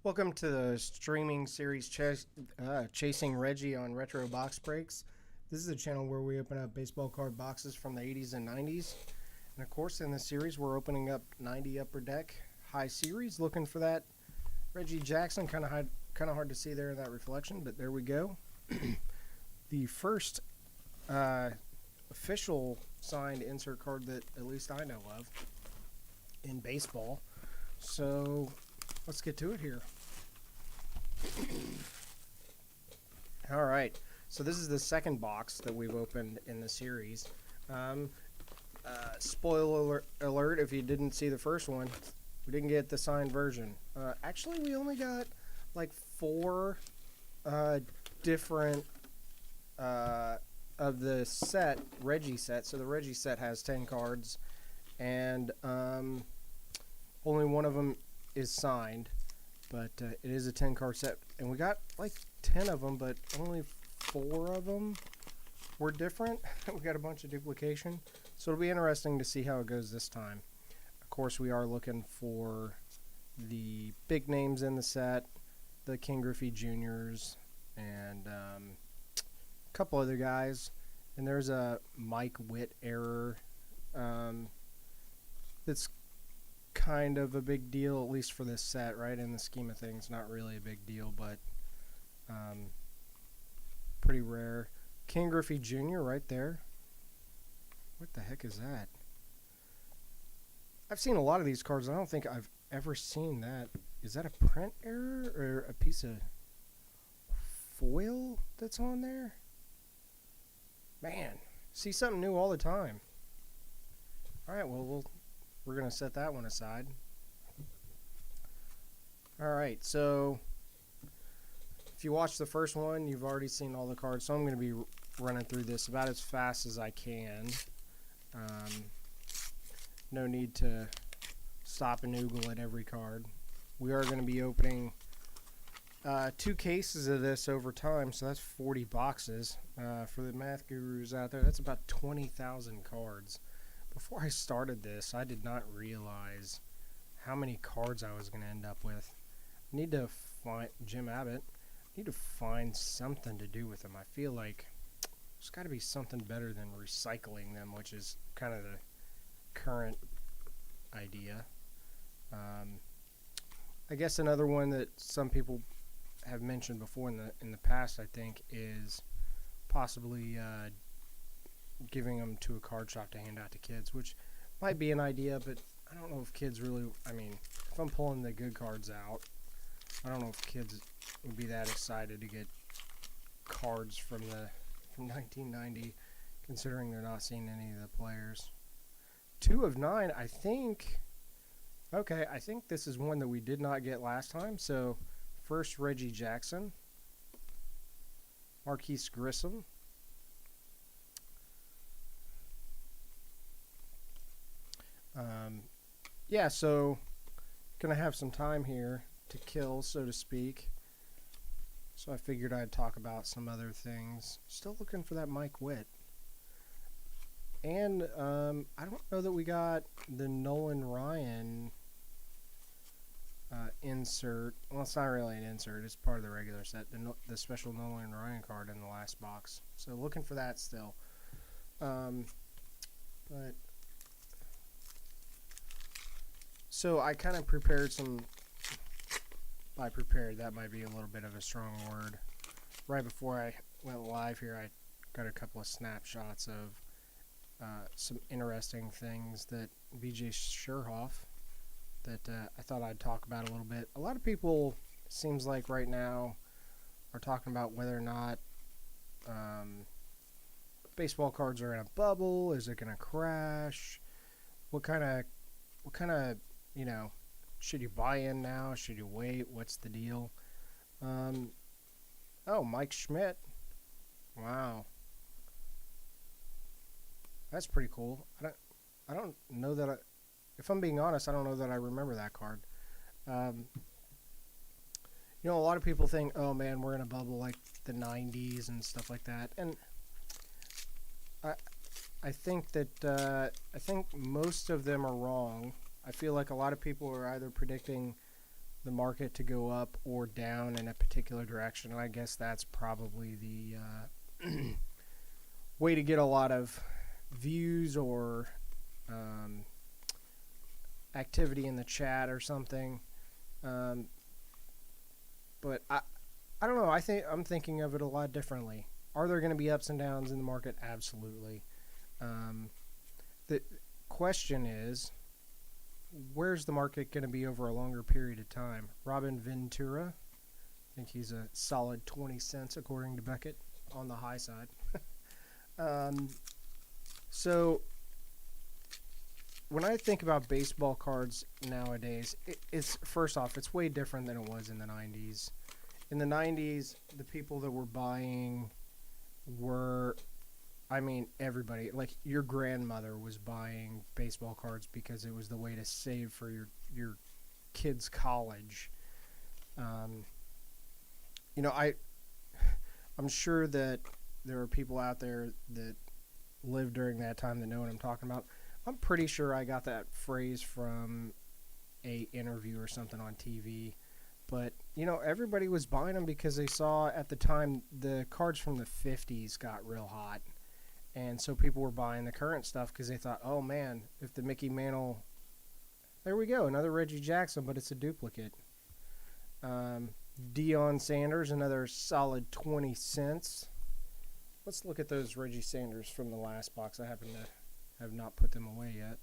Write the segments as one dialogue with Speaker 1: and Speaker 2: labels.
Speaker 1: Welcome to the streaming series Chasing Reggie on RetroBoxBreaks. This is a channel where we open up baseball card boxes from the 80s and 90s. And of course, in this series, we're opening up 90 Upper Deck High Series, looking for that Reggie Jackson. Kind of hard to see there in that reflection, but there we go. The first official signed insert card that at least I know of in baseball. So let's get to it here. All right, so this is the second box that we've opened in the series. Spoiler alert, if you didn't see the first one, we didn't get the signed version. Actually, we only got like 4 different of the set, Reggie set. So the Reggie set has 10 cards, and only one of them is signed, but it is a 10 card set, and we got like 10 of them, but only 4 of them were different. We got a bunch of duplication, so it'll be interesting to see how it goes this time. Of course, we are looking for the big names in the set, the King Griffey Juniors, and a couple other guys, and there's a Mike Witt error that's kind of a big deal, at least for this set, right? In the scheme of things, not really a big deal, but pretty rare. King Griffey Jr. right there. What the heck is that? I've seen a lot of these cards. I don't think I've ever seen that. Is that a print error or a piece of foil that's on there? Man, see something new all the time. All right, well, we're going to set that one aside. Alright, so if you watched the first one, you've already seen all the cards, so I'm going to be running through this about as fast as I can. No need to stop and oogle at every card. We are going to be opening 2 cases of this over time, so that's 40 boxes. For the math gurus out there, that's about 20,000 cards. Before I started this, I did not realize how many cards I was going to end up with. I need to find Jim Abbott. I need to find something to do with them. I feel like there's got to be something better than recycling them, which is kind of the current idea. I guess another one that some people have mentioned before in the past, I think, is possibly giving them to a card shop to hand out to kids, which might be an idea, but I don't know if kids really, if I'm pulling the good cards out, I don't know if kids would be that excited to get cards from 1990, considering they're not seeing any of the players. 2 of 9, I think. Okay, I think this is one that we did not get last time. So first, Reggie Jackson, Marquise Grissom, yeah, so gonna have some time here to kill, so to speak. So I figured I'd talk about some other things. Still looking for that Mike Witt. And I don't know that we got the Nolan Ryan insert. Well, it's not really an insert. It's part of the regular set. The special Nolan Ryan card in the last box. So looking for that still. But so I kind of prepared some. By prepared, that might be a little bit of a strong word. Right before I went live here, I got a couple of snapshots of some interesting things that BJ Sherhoff that I thought I'd talk about a little bit. A lot of people, seems like right now, are talking about whether or not baseball cards are in a bubble. Is it going to crash? What kind of should you buy in now? Should you wait? What's the deal? Oh, Mike Schmidt. Wow. That's pretty cool. I don't know that if I'm being honest, I don't know that I remember that card. A lot of people think, oh man, we're in a bubble like the 90s and stuff like that. And I think that I think most of them are wrong. I feel like a lot of people are either predicting the market to go up or down in a particular direction. And I guess that's probably the way to get a lot of views or activity in the chat or something. But I don't know. I'm thinking of it a lot differently. Are there going to be ups and downs in the market? Absolutely. The question is, where's the market going to be over a longer period of time? Robin Ventura, I think he's a solid 20 cents according to Beckett on the high side. So when I think about baseball cards nowadays, it's first off, it's way different than it was in the 90s. In the 90s, the people that were buying were, I mean, everybody. Like, your grandmother was buying baseball cards because it was the way to save for your kid's college. I'm sure that there are people out there that lived during that time that know what I'm talking about. I'm pretty sure I got that phrase from a interview or something on TV. But, everybody was buying them because they saw at the time the cards from the 50s got real hot. And so people were buying the current stuff because they thought, oh man, if the Mickey Mantle, there we go, another Reggie Jackson, but it's a duplicate. Deion Sanders, another solid 20 cents. Let's look at those Reggie Sanders from the last box. I happen to have not put them away yet.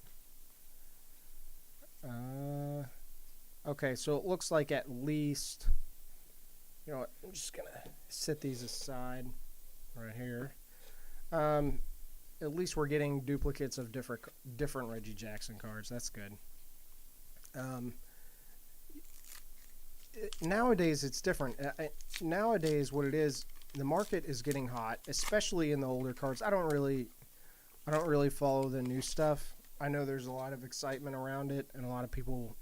Speaker 1: Okay, so it looks like at least, I'm just going to set these aside right here. At least we're getting duplicates of different Reggie Jackson cards. That's good. Nowadays, it's different. Nowadays, what it is, the market is getting hot, especially in the older cards. I don't really follow the new stuff. I know there's a lot of excitement around it and a lot of people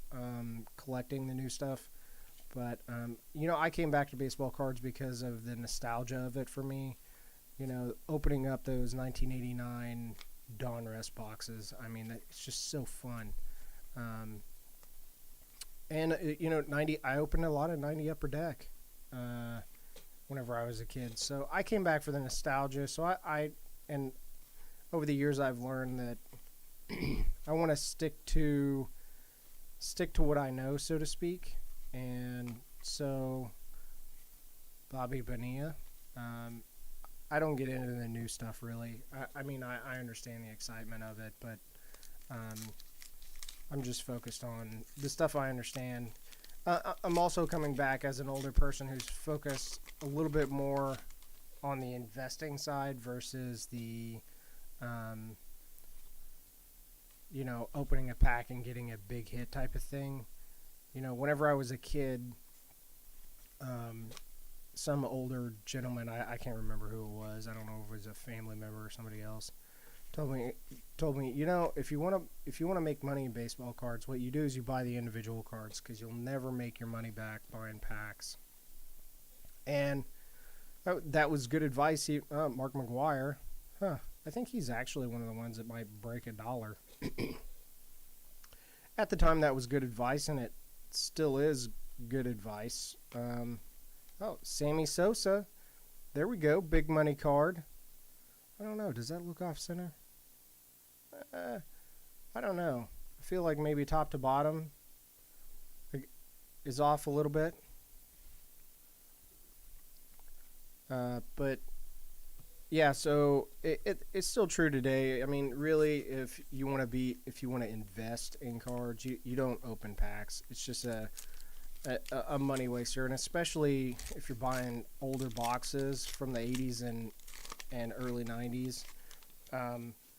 Speaker 1: collecting the new stuff. But, I came back to baseball cards because of the nostalgia of it for me. Opening up those 1989 Donruss boxes. I mean, it's just so fun. And, 90. I opened a lot of 90 Upper Deck whenever I was a kid. So I came back for the nostalgia. So and over the years I've learned that I want to stick to what I know, so to speak. And so Bobby Bonilla, I don't get into the new stuff really. I mean, I understand the excitement of it, but I'm just focused on the stuff I understand. I'm also coming back as an older person who's focused a little bit more on the investing side versus the, opening a pack and getting a big hit type of thing. Whenever I was a kid, some older gentleman, I can't remember who it was. I don't know if it was a family member or somebody else. Told me, if you want to make money in baseball cards, what you do is you buy the individual cards because you'll never make your money back buying packs. And that was good advice. Mark McGwire, I think he's actually one of the ones that might break $1. At the time, that was good advice, and it still is good advice. Sammy Sosa, there we go, big money card. I don't know. Does that look off center? I don't know. I feel like maybe top to bottom is off a little bit. But yeah, so it's still true today. I mean, really, if you want to invest in cards, you don't open packs. It's just a money waster, and especially if you're buying older boxes from the 80s and early 90s.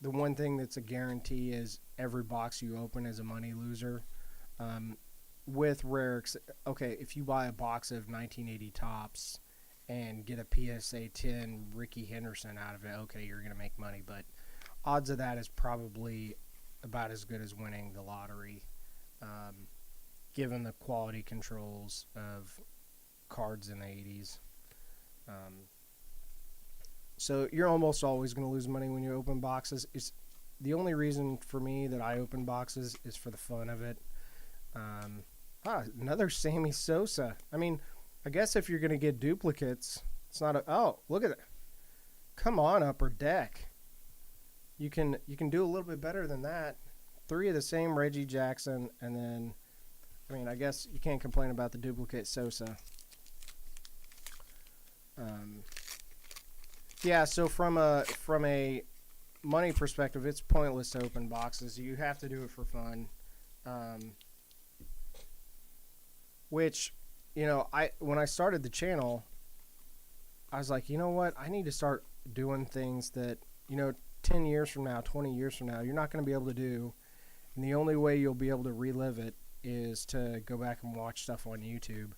Speaker 1: The one thing that's a guarantee is every box you open is a money loser. With rare, if you buy a box of 1980 Topps and get a PSA 10 Ricky Henderson out of it, okay, you're going to make money. But odds of that is probably about as good as winning the lottery, given the quality controls of cards in the 80s. So you're almost always going to lose money when you open boxes. It's the only reason for me that I open boxes is for the fun of it. Another Sammy Sosa. I mean, I guess if you're going to get duplicates, it's not a... Oh, look at it. Come on, Upper Deck. You can do a little bit better than that. 3 of the same Reggie Jackson, and then, I mean, I guess you can't complain about the duplicate Sosa. Yeah, so from a money perspective, it's pointless to open boxes. You have to do it for fun. Which, you know, when I started the channel, I was like, you know what? I need to start doing things that, you know, 10 years from now, 20 years from now, you're not going to be able to do. And the only way you'll be able to relive it is to go back and watch stuff on YouTube.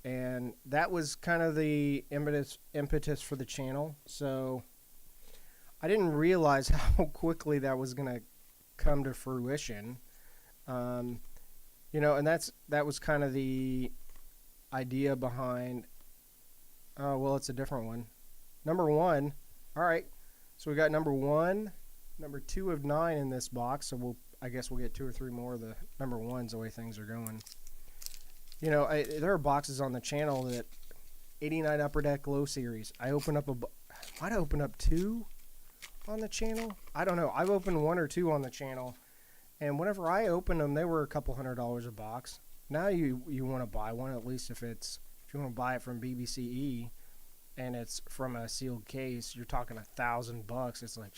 Speaker 1: And that was kind of the impetus for the channel. So I didn't realize how quickly that was going to come to fruition. You know, and that was kind of the idea behind... Oh, well, it's a different one. Number 1. All right. So we got number 1, number 2 of 9 in this box. So I guess we'll get 2 or 3 more of the number 1s the way things are going. You know, there are boxes on the channel that 89 Upper Deck Low Series. I open up might have opened up 2 on the channel. I don't know. I've opened 1 or 2 on the channel, and whenever I opened them, they were a couple $100 a box. Now you want to buy one, at least if you want to buy it from BBCE and it's from a sealed case, you're talking $1,000. It's like,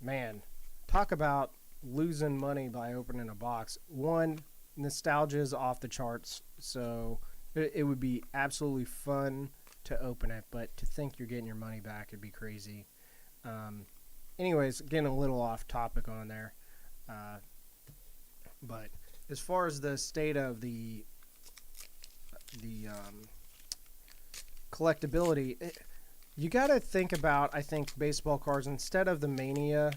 Speaker 1: man, talk about losing money by opening a box. One, nostalgia is off the charts, so it would be absolutely fun to open it, but to think you're getting your money back would be crazy. Anyways, getting a little off topic on there, but as far as the state of the collectability, you got to think about, I think, baseball cards instead of the mania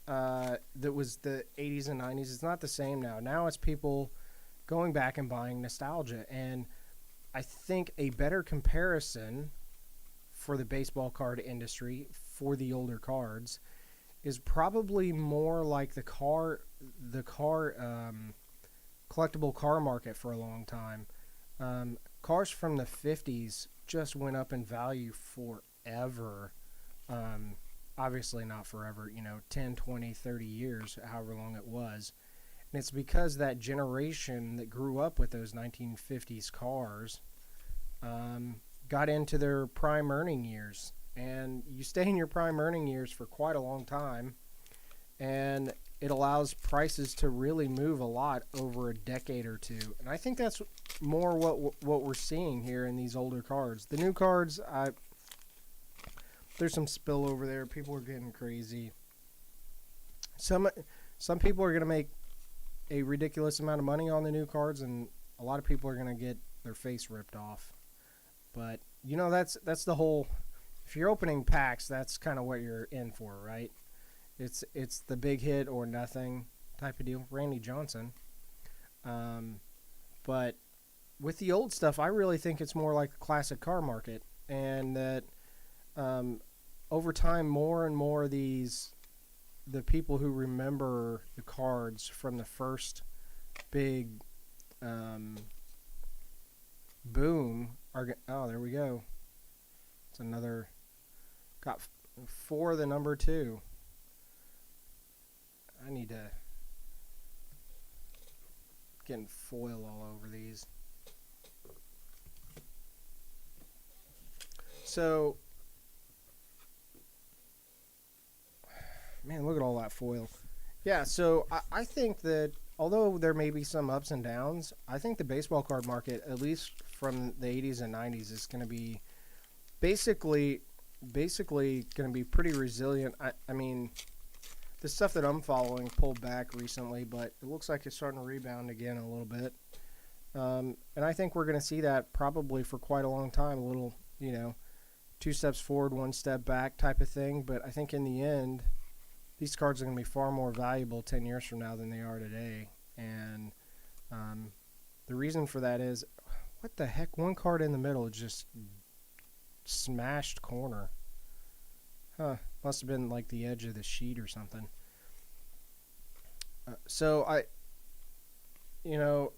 Speaker 1: that was the 80s and 90s. It's not the same now. Now it's people going back and buying nostalgia, and I think a better comparison for the baseball card industry for the older cards is probably more like the collectible car market for a long time. Cars from the 50s just went up in value forever. Obviously not forever, 10, 20, 30 years, however long it was. And it's because that generation that grew up with those 1950s cars got into their prime earning years. And you stay in your prime earning years for quite a long time, and it allows prices to really move a lot over a decade or two. And I think that's more what we're seeing here in these older cards. The new cards, there's some spill over there. People are getting crazy. Some people are going to make a ridiculous amount of money on the new cards, and a lot of people are going to get their face ripped off. But that's the whole. If you're opening packs, that's kind of what you're in for, right? It's the big hit or nothing type of deal. Randy Johnson. But with the old stuff, I really think it's more like a classic car market, and that over time, more and more of the people who remember the cards from the first big boom are. Oh, there we go. It's another. Got 4 of the number 2. I need to getting foil all over these. So, man, look at all that foil. Yeah, so I think that although there may be some ups and downs, I think the baseball card market, at least from the 80s and 90s, is going to be basically going to be pretty resilient. I mean, the stuff that I'm following pulled back recently, but it looks like it's starting to rebound again a little bit. And I think we're going to see that probably for quite a long time, a little, 2 steps forward, 1 step back type of thing. But I think in the end, these cards are going to be far more valuable 10 years from now than they are today. And the reason for that is, what the heck? 1 card in the middle is just smashed corner. Must have been like the edge of the sheet or something. So you know,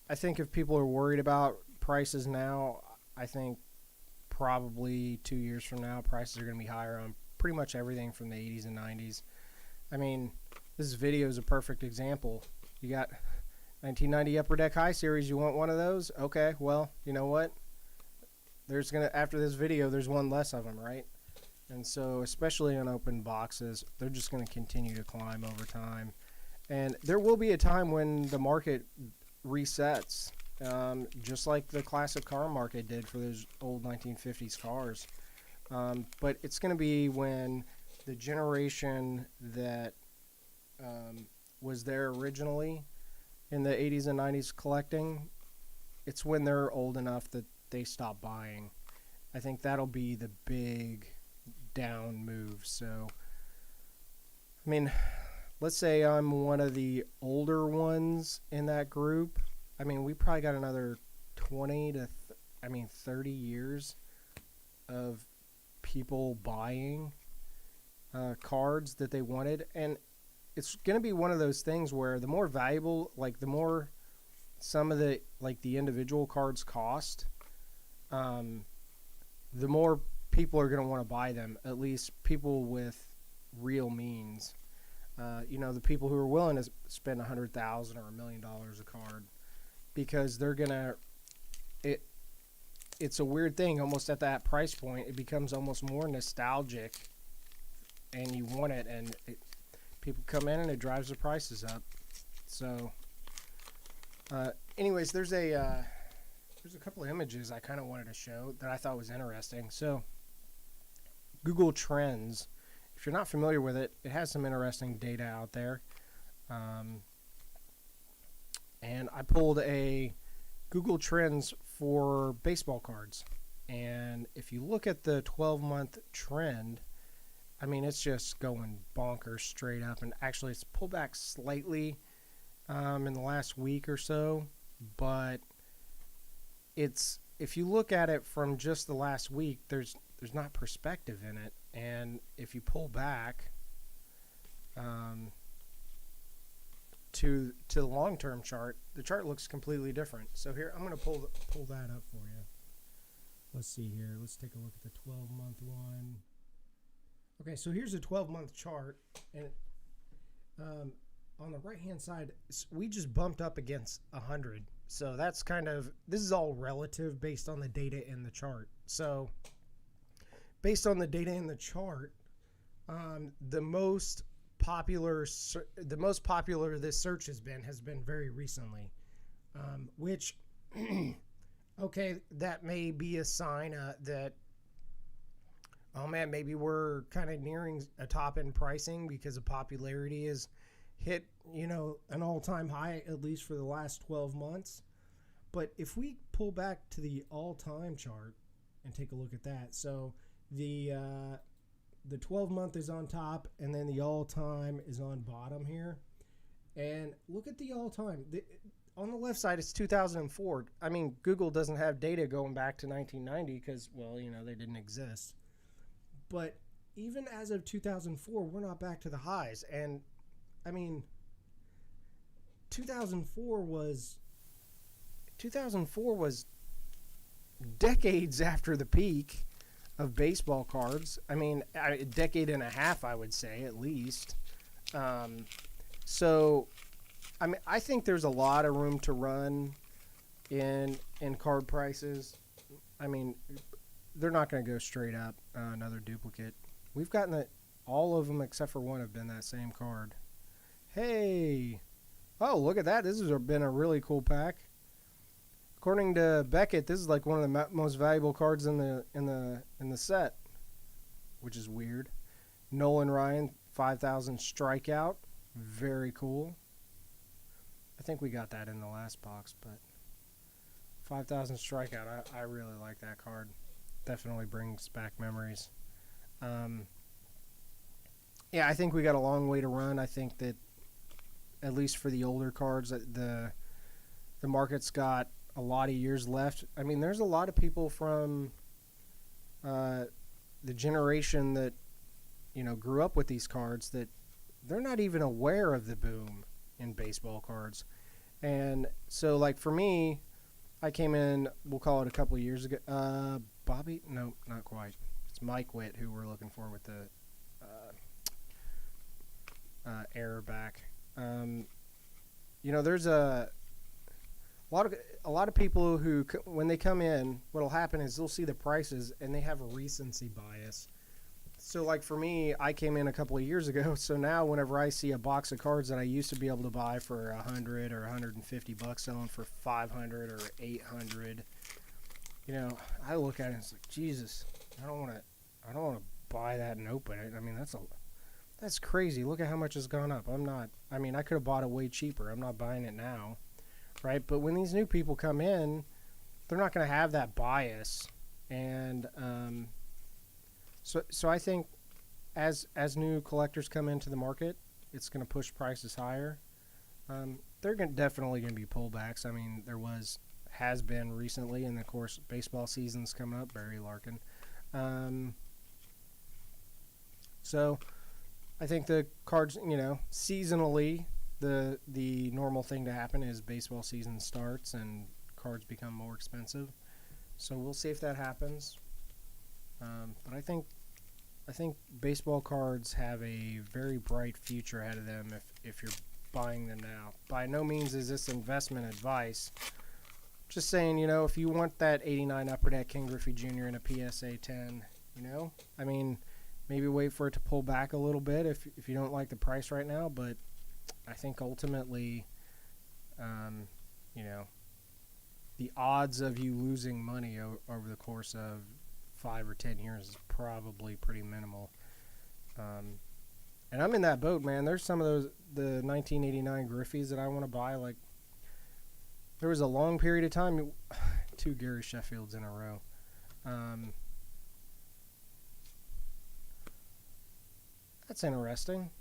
Speaker 1: I think if people are worried about prices now, I think probably 2 years from now, prices are going to be higher on pretty much everything from the 80s and 90s. I mean, this video is a perfect example. You got 1990 Upper Deck High Series. You want one of those? Okay, well, you know what? After this video, there's one less of them, right? And so, especially on open boxes, they're just going to continue to climb over time. And there will be a time when the market resets, just like the classic car market did for those old 1950s cars. But it's going to be when the generation that was there originally in the 80s and 90s collecting, it's when they're old enough that they stop buying. I think that'll be the big down move. So, I mean, let's say I'm one of the older ones in that group. I mean, we probably got another 20 to 30 years of people buying cards that they wanted. And it's going to be one of those things where the more valuable, like the more some of the, like the individual cards cost, the more people are going to want to buy them, at least people with real means. The people who are willing to spend $100,000 or $1 million a card, because they're gonna. It's a weird thing. Almost at that price point, it becomes almost more nostalgic, and you want it, and people come in and it drives the prices up. So, anyways, there's a couple of images I kind of wanted to show that I thought was interesting. So, Google Trends. If you're not familiar with it, it has some interesting data out there. And I pulled a Google Trends for baseball cards. And if you look at the 12-month trend, I mean, it's just going bonkers straight up. And actually, it's pulled back slightly in the last week or so. But if you look at it from just the last week, there's not perspective in it. And if you pull back to the long-term chart, the chart looks completely different. So here, I'm going to pull that up for you. Let's see here. Let's take a look at the 12-month one. Okay, so here's a 12-month chart, and on the right-hand side, we just bumped up against 100. So that's this is all relative based on the data in the chart. So based on the data in the chart, the most popular this search has been very recently, which okay, that may be a sign that, oh man, maybe we're kind of nearing a top in pricing because the popularity is hit, an all-time high, at least for the last 12 months. But if we pull back to the all-time chart and take a look at that, so the 12-month is on top, and then the all-time is on bottom here. And look at the all-time. On the left side, it's 2004. I mean, Google doesn't have data going back to 1990 because, well, they didn't exist. But even as of 2004, we're not back to the highs. And, I mean, 2004 was decades after the peak of baseball cards. I mean, a decade and a half, I would say, at least. So, I mean, I think there's a lot of room to run in card prices. I mean, they're not going to go straight up another duplicate. We've gotten all of them except for one have been that same card. Hey, oh, look at that! This has been a really cool pack. According to Beckett, this is like one of the most valuable cards in the set, which is weird. Nolan Ryan, 5,000 strikeout, very cool. I think we got that in the last box, but 5,000 strikeout, I really like that card. Definitely brings back memories. Yeah, I think we got a long way to run. I think that at least for the older cards, the market's got a lot of years left. I mean, there's a lot of people from the generation that grew up with these cards that they're not even aware of the boom in baseball cards. And so, like, for me, I came in, we'll call it a couple of years ago. Bobby? No, not quite. It's Mike Witt who we're looking for with the error back. There's a lot of people who, when they come in, what'll happen is they'll see the prices and they have a recency bias. So, like, for me, I came in a couple of years ago, so now whenever I see a box of cards that I used to be able to buy for $100 or $150 selling for $500 or $800, I look at it and it's like, Jesus, I don't want to buy that and open it. I mean, that's crazy. Look at how much it's gone up. I could have bought it way cheaper. I'm not buying it now, right? But when these new people come in, they're not going to have that bias, and So I think as new collectors come into the market, it's going to push prices higher. They're definitely going to be pullbacks. I mean, has been recently, and of course, baseball season's coming up. Barry Larkin. So I think the cards, seasonally, the normal thing to happen is baseball season starts and cards become more expensive. So we'll see if that happens. But I think baseball cards have a very bright future ahead of them if you're buying them now. By no means is this investment advice. Just saying, if you want that 89 Upper Deck King Griffey Jr. in a PSA 10, maybe wait for it to pull back a little bit if you don't like the price right now. But I think ultimately, the odds of you losing money over the course of 5 or 10 years is probably pretty minimal. And I'm in that boat, man. There's some of the 1989 Griffies that I want to buy. Like, there was a long period of time, 2 Gary Sheffields in a row. That's interesting.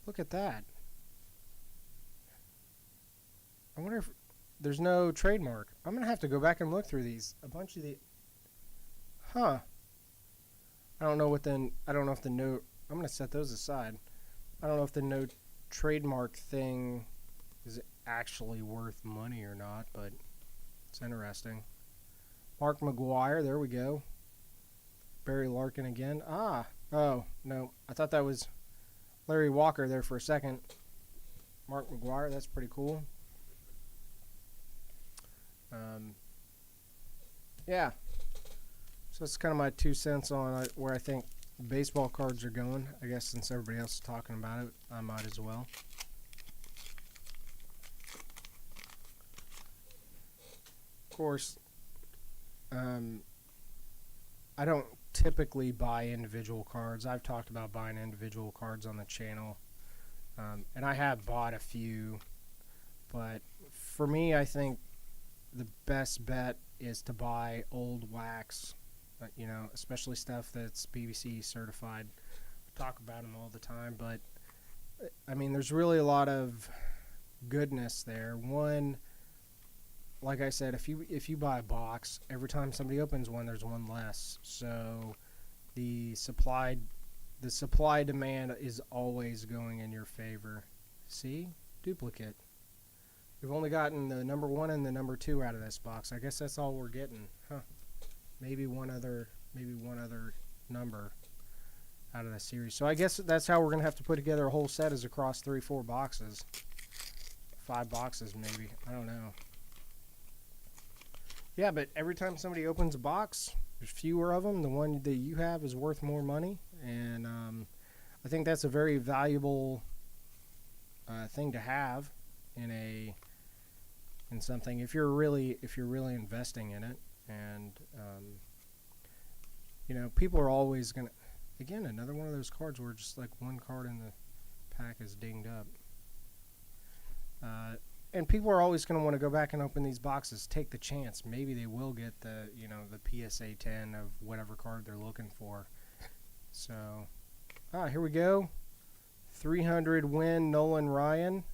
Speaker 1: Look at that. I wonder if there's no trademark. I'm going to have to go back and look through these. A bunch of the... Huh. I don't know if the no... I'm going to set those aside. I don't know if the no trademark thing is actually worth money or not, but it's interesting. Mark McGuire, there we go. Barry Larkin again. Oh, no. I thought that was Larry Walker there for a second. Mark McGuire, that's pretty cool. Yeah. So that's kind of my 2 cents on where I think baseball cards are going. I guess since everybody else is talking about it, I might as well. Of course, I don't typically buy individual cards. I've talked about buying individual cards on the channel, and I have bought a few, but for me, I think the best bet is to buy old wax, especially stuff that's BBC certified. I talk about them all the time, but there's really a lot of goodness there. One, like I said, if you buy a box, every time somebody opens one, there's one less. So the supply demand is always going in your favor. See? Duplicate. We've only gotten the number 1 and the number 2 out of this box. I guess that's all we're getting. Huh. Maybe one other number out of the series. So I guess that's how we're going to have to put together a whole set, is across 3-4 boxes. 5 boxes maybe. I don't know. Yeah, but every time somebody opens a box, there's fewer of them. The one that you have is worth more money, and I think that's a very valuable thing to have in something if you're really investing in it. And people are always gonna, again, another one of those cards where just like one card in the pack is dinged up. And people are always going to want to go back and open these boxes, take the chance. Maybe they will get the PSA 10 of whatever card they're looking for. So, here we go. 300 win Nolan Ryan.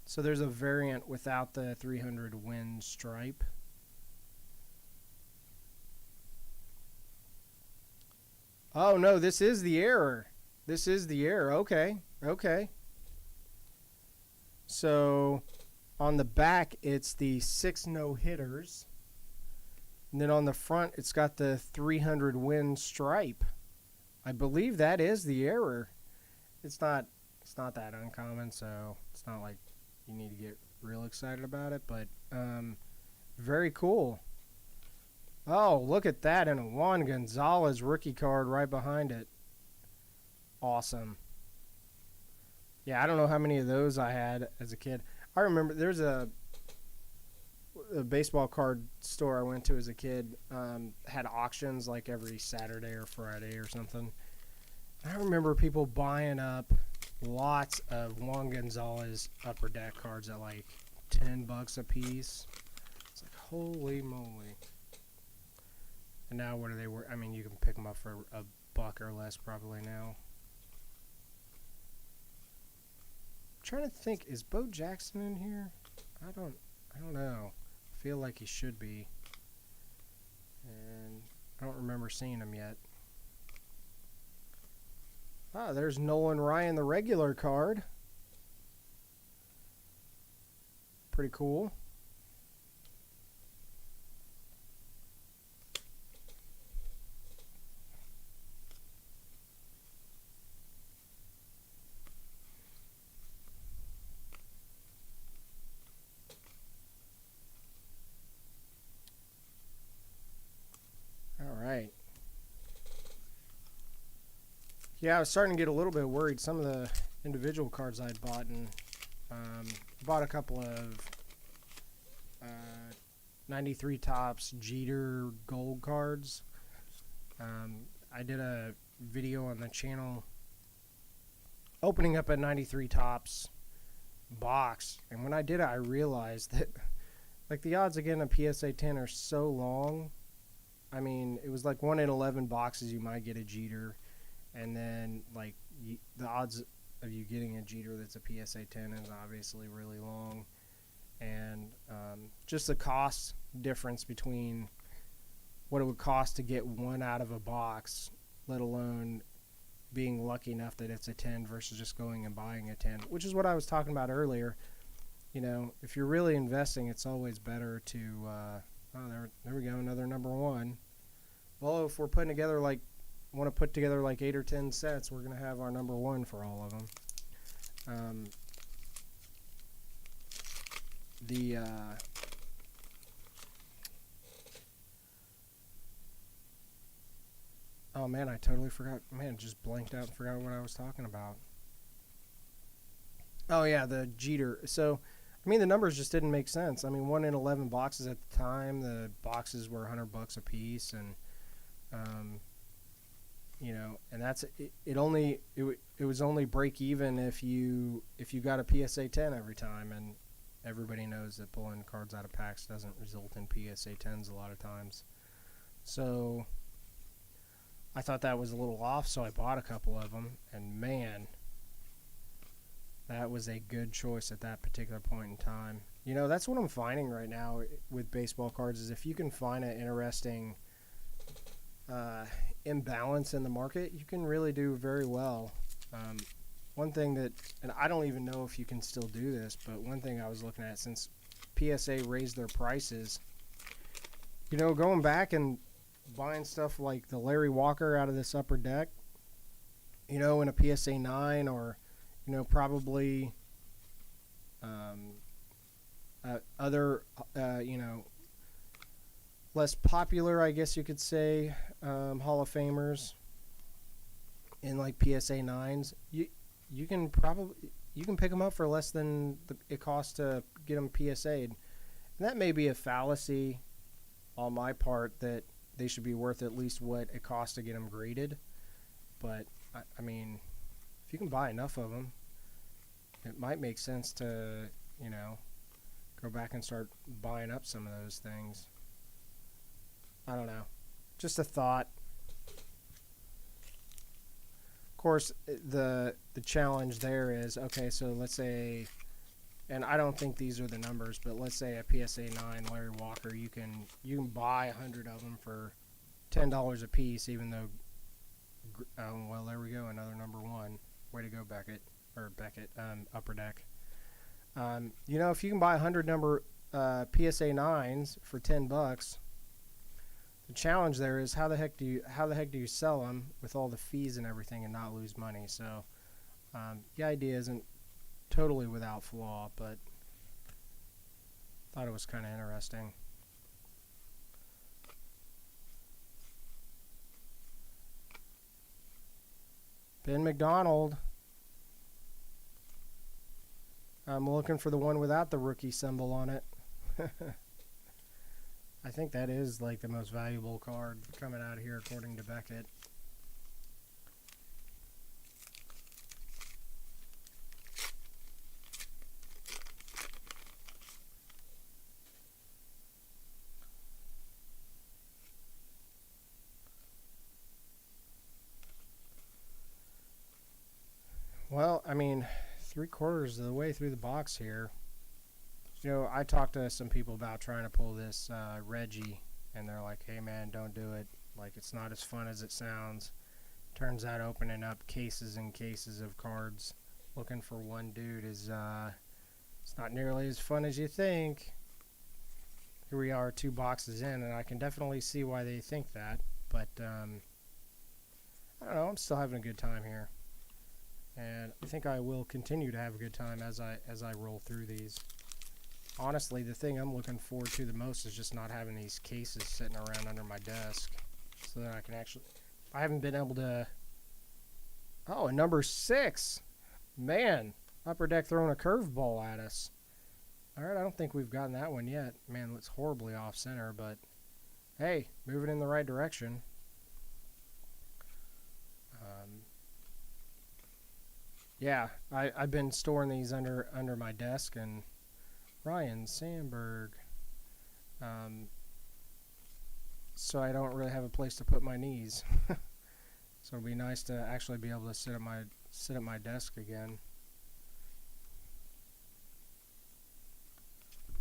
Speaker 1: So there's a variant without the 300 win stripe. Oh no, this is the error. This is the error. Okay. So on the back, it's the 6 no-hitters. And then on the front, it's got the 300 win stripe. I believe that is the error. It's not that uncommon, so it's not like you need to get real excited about it, but very cool. Oh, look at that, and a Juan Gonzalez rookie card right behind it. Awesome. Yeah, I don't know how many of those I had as a kid. I remember there's a baseball card store I went to as a kid, had auctions like every Saturday or Friday or something. I remember people buying up lots of Juan Gonzalez Upper Deck cards at like $10 a piece. It's like, holy moly. And now what are they worth? I mean, you can pick them up for $1 or less probably now. I'm trying to think, is Bo Jackson in here? I don't know. I feel like he should be. And I don't remember seeing him yet. Ah, there's Nolan Ryan, the regular card. Pretty cool. All right. Yeah, I was starting to get a little bit worried. Some of the individual cards I'd bought, and bought a couple of 93 Topps Jeter gold cards. I did a video on the channel opening up a 93 Topps box, and when I did it, I realized that like the odds of getting a PSA 10 are so long. I mean, it was like 1 in 11 boxes you might get a Jeter, and then like the odds of you getting a Jeter that's a PSA 10 is obviously really long, and just the cost difference between what it would cost to get one out of a box, let alone being lucky enough that it's a 10 versus just going and buying a 10, which is what I was talking about earlier. You know, if you're really investing, it's always better to oh, there we go, another number 1. Well, if we're putting together like want to put together like 8 or 10 sets, we're going to have our number 1 for all of them. Oh man, I totally forgot. Man, just blanked out and forgot what I was talking about. Oh yeah, the Jeter. So, I mean, the numbers just didn't make sense. I mean, 1 in 11 boxes at the time. The boxes were $100 a piece, and you know, and that's it. It was only break even if you got a PSA 10 every time, and everybody knows that pulling cards out of packs doesn't result in PSA 10s a lot of times. So I thought that was a little off, so I bought a couple of them, and man, that was a good choice at that particular point in time. You know, that's what I'm finding right now with baseball cards, is if you can find an interesting imbalance in the market, you can really do very well. One thing that, and I don't even know if you can still do this, but one thing I was looking at, since PSA raised their prices, you know, going back and buying stuff like the Larry Walker out of this Upper Deck, you know, in a PSA 9, or, you know, probably other, you know, less popular, I guess you could say, Hall of Famers in like PSA 9s, you can pick them up for less than it costs to get them PSA'd. And that may be a fallacy on my part, that they should be worth at least what it costs to get them graded. But, I mean, if you can buy enough of them, it might make sense to, you know, go back and start buying up some of those things. I don't know. Just a thought. Of course, the challenge there is, okay, so let's say, and I don't think these are the numbers, but let's say a PSA 9 Larry Walker, you can buy 100 of them for $10 a piece, even though, well, there we go, another number 1. Way to go, Beckett, Upper Deck. You know, if you can buy 100 number PSA 9s for $10, the challenge there is how the heck do you sell them with all the fees and everything and not lose money? So the idea isn't totally without flaw, but thought it was kind of interesting. Ben McDonald. I'm looking for the one without the rookie symbol on it. I think that is like the most valuable card coming out of here according to Beckett. Well, I mean, 3/4 of the way through the box here. You know, I talked to some people about trying to pull this Reggie, and they're like, hey man, don't do it. Like, it's not as fun as it sounds. Turns out opening up cases and cases of cards looking for one dude is it's not nearly as fun as you think. Here we are 2 boxes in, and I can definitely see why they think that, but I don't know, I'm still having a good time here. And I think I will continue to have a good time as I roll through these. Honestly, the thing I'm looking forward to the most is just not having these cases sitting around under my desk, so that I can actually. I haven't been able to. Oh, a number 6, man! Upper Deck throwing a curveball at us. All right, I don't think we've gotten that one yet. Man, it's horribly off center, but hey, moving in the right direction. Yeah, I've been storing these under my desk, and Ryan Sandberg. So I don't really have a place to put my knees. So it'd be nice to actually be able to sit at my desk again.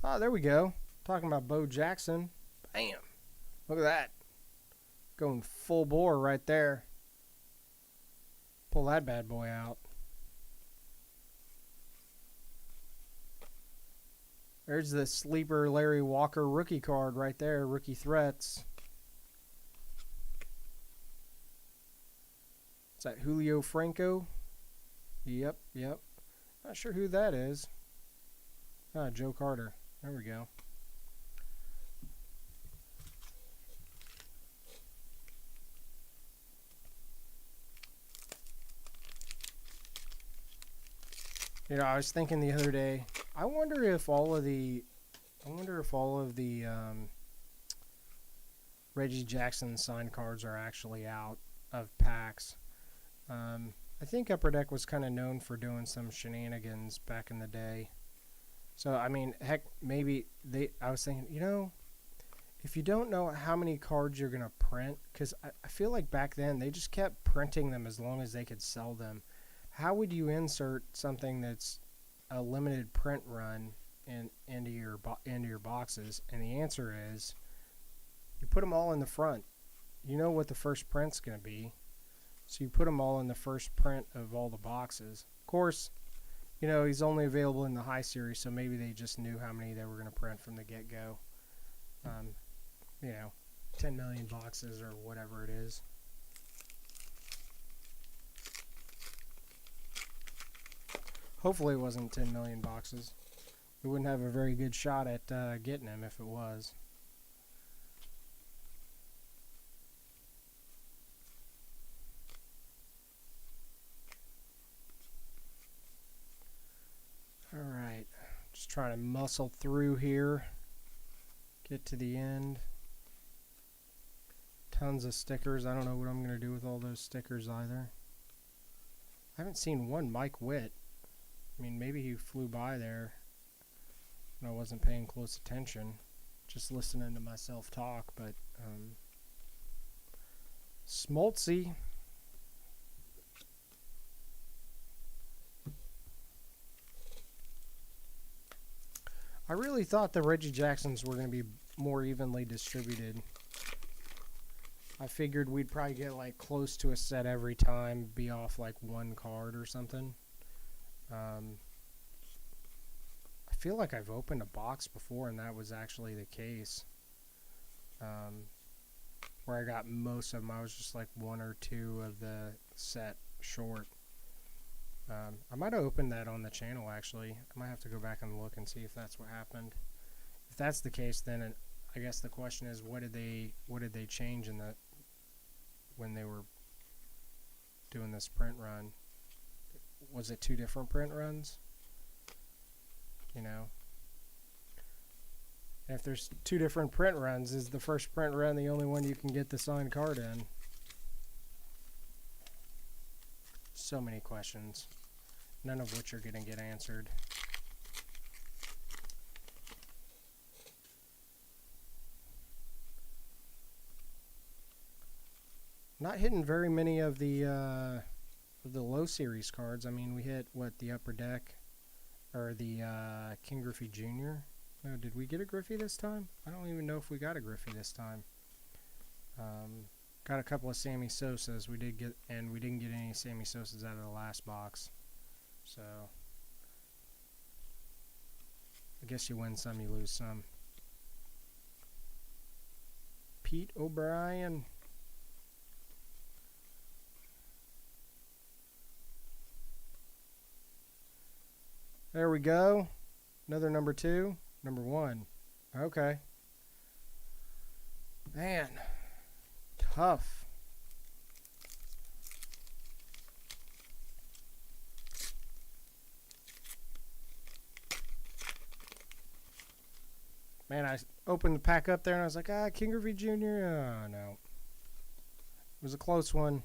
Speaker 1: Oh, there we go. Talking about Bo Jackson. Bam! Look at that. Going full bore right there. Pull that bad boy out. There's the sleeper Larry Walker rookie card right there. Rookie threats. Is that Julio Franco? Yep. Not sure who that is. Ah, Joe Carter. There we go. You know, I was thinking the other day, I wonder if all of the Reggie Jackson signed cards are actually out of packs. I think Upper Deck was kind of known for doing some shenanigans back in the day. So, I mean, heck, maybe I was thinking, you know, if you don't know how many cards you're going to print, because I feel like back then they just kept printing them as long as they could sell them. How would you insert something that's a limited print run into your boxes? And the answer is, you put them all in the front. You know what the first print's going to be, so you put them all in the first print of all the boxes. Of course, you know, he's only available in the high series, so maybe they just knew how many they were going to print from the get-go. You know, 10 million boxes or whatever it is. Hopefully it wasn't 10 million boxes. We wouldn't have a very good shot at getting him if it was. Alright, just trying to muscle through here. Get to the end. Tons of stickers. I don't know what I'm going to do with all those stickers either. I haven't seen one Mike Witt. I mean, maybe he flew by there and I wasn't paying close attention, just listening to myself talk, but Smoltzy. I really thought the Reggie Jacksons were going to be more evenly distributed. I figured we'd probably get like close to a set every time, be off like one card or something. feel like I've opened a box before and that was actually the case. Where I got most of them. I was just like 1 or 2 of the set short. I might have opened that on the channel actually. I might have to go back and look and see if that's what happened. If that's the case, then I guess the question is, what did they change in the when they were doing this print run? Was it 2 different print runs? You know, and if there's 2 different print runs, is the first print run the only one you can get the signed card in? So many questions, none of which are going to get answered. Not hitting very many of the low series cards. I mean, we hit what, the Upper Deck or the King Griffey Jr. No, did we get a Griffey this time? I don't even know if we got a Griffey this time. Got a couple of Sammy Sosas. We did get, and we didn't get any Sammy Sosas out of the last box. So I guess you win some, you lose some. Pete O'Brien. There we go. Another number 2. Number 1. Okay. Man. Tough. Man, I opened the pack up there and I was like, King Griffey Jr. Oh, no. It was a close one.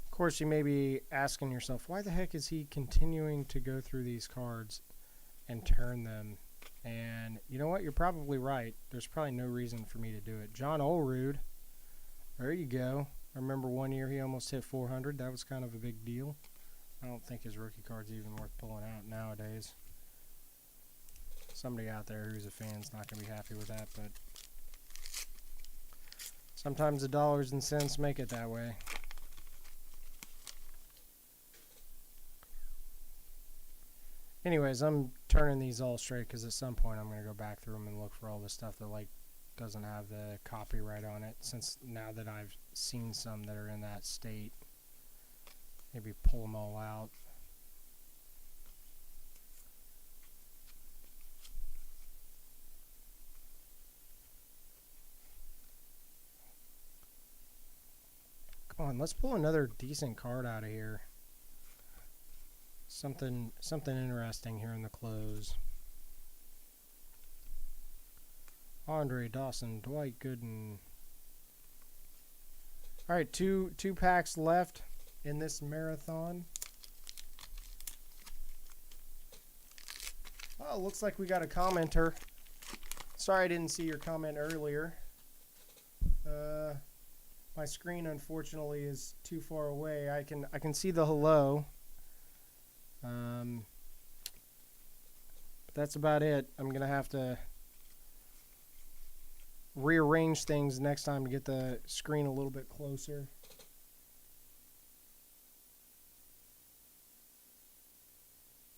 Speaker 1: Of course, you may be asking yourself, why the heck is he continuing to go through these cards and turn them? And you know what? You're probably right. There's probably no reason for me to do it. John Olerud. There you go. I remember one year he almost hit 400. That was kind of a big deal. I don't think his rookie card's even worth pulling out nowadays. Somebody out there who's a fan's not going to be happy with that, but sometimes the dollars and cents make it that way. Anyways, I'm turning these all straight because at some point I'm going to go back through them and look for all the stuff that like doesn't have the copyright on it, since now that I've seen some that are in that state, maybe pull them all out. Come on, let's pull another decent card out of here. Something interesting here in the close. Andre Dawson, Dwight Gooden. All right, two packs left in this marathon. Oh, looks like we got a commenter. Sorry I didn't see your comment earlier. My screen unfortunately is too far away. I can see the hello. But that's about it. I'm gonna have to rearrange things next time to get the screen a little bit closer.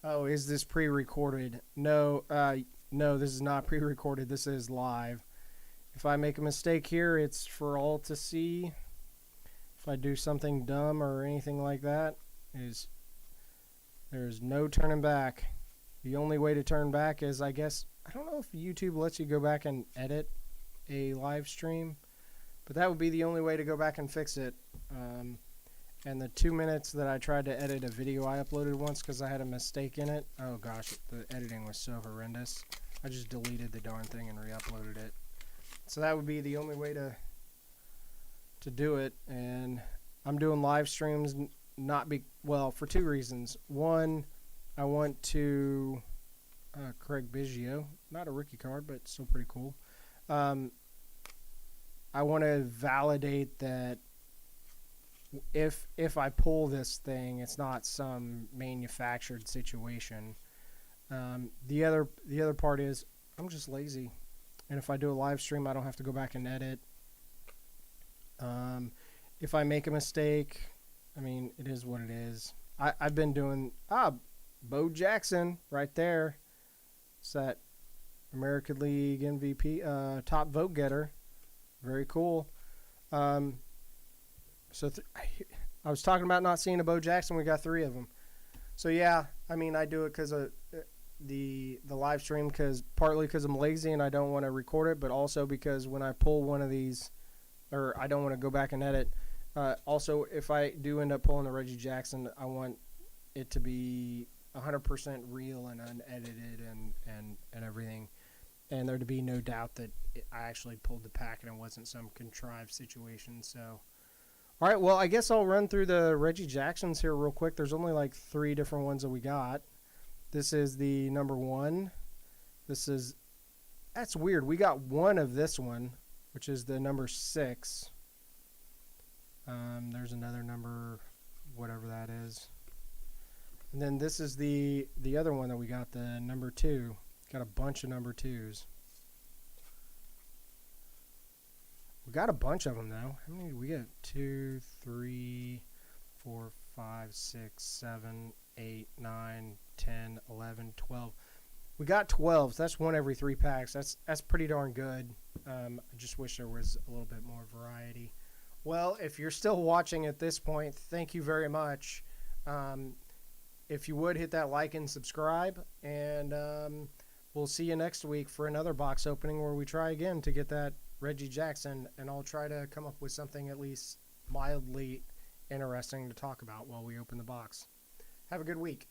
Speaker 1: Oh, is this pre-recorded? No, no, this is not pre-recorded. This is live. If I make a mistake here, it's for all to see. If I do something dumb or anything like that, there's no turning back. The only way to turn back is, I guess, I don't know if YouTube lets you go back and edit a live stream, but that would be the only way to go back and fix it. And the 2 minutes that I tried to edit a video I uploaded once because I had a mistake in it, oh gosh, the editing was so horrendous. I just deleted the darn thing and re-uploaded it. So that would be the only way to do it. And I'm doing live streams well, for 2 reasons. One, I want to Craig Biggio, not a rookie card, but still pretty cool. I want to validate that if I pull this thing, it's not some manufactured situation. The other part is I'm just lazy. And if I do a live stream, I don't have to go back and edit. If I make a mistake, I mean, it is what it is. I've been doing... Bo Jackson right there. It's that American League MVP, top vote getter. Very cool. So I was talking about not seeing a Bo Jackson. We got 3 of them. So yeah, I mean, I do it because of the live stream, partly because I'm lazy and I don't want to record it, but also because when I pull one of these, or I don't want to go back and edit. Also, if I do end up pulling a Reggie Jackson, I want it to be 100% real and unedited and everything, and there to be no doubt that I actually pulled the pack and it wasn't some contrived situation. So, all right, well, I guess I'll run through the Reggie Jacksons here real quick. There's only like 3 different ones that we got. This is the number 1. That's weird. We got 1 of this one, which is the number 6. There's another number, whatever that is. And then this is the other one that we got, the number 2. Got a bunch of number 2s. We got a bunch of them, though. How many did we get? 2, 3, 4, 5, 6, 7, 8, 9, 10, 11, 12. We got 12. So that's 1 every 3 packs. That's pretty darn good. I just wish there was a little bit more variety. Well, if you're still watching at this point, thank you very much. If you would, hit that like and subscribe, and we'll see you next week for another box opening where we try again to get that Reggie Jackson, and I'll try to come up with something at least mildly interesting to talk about while we open the box. Have a good week.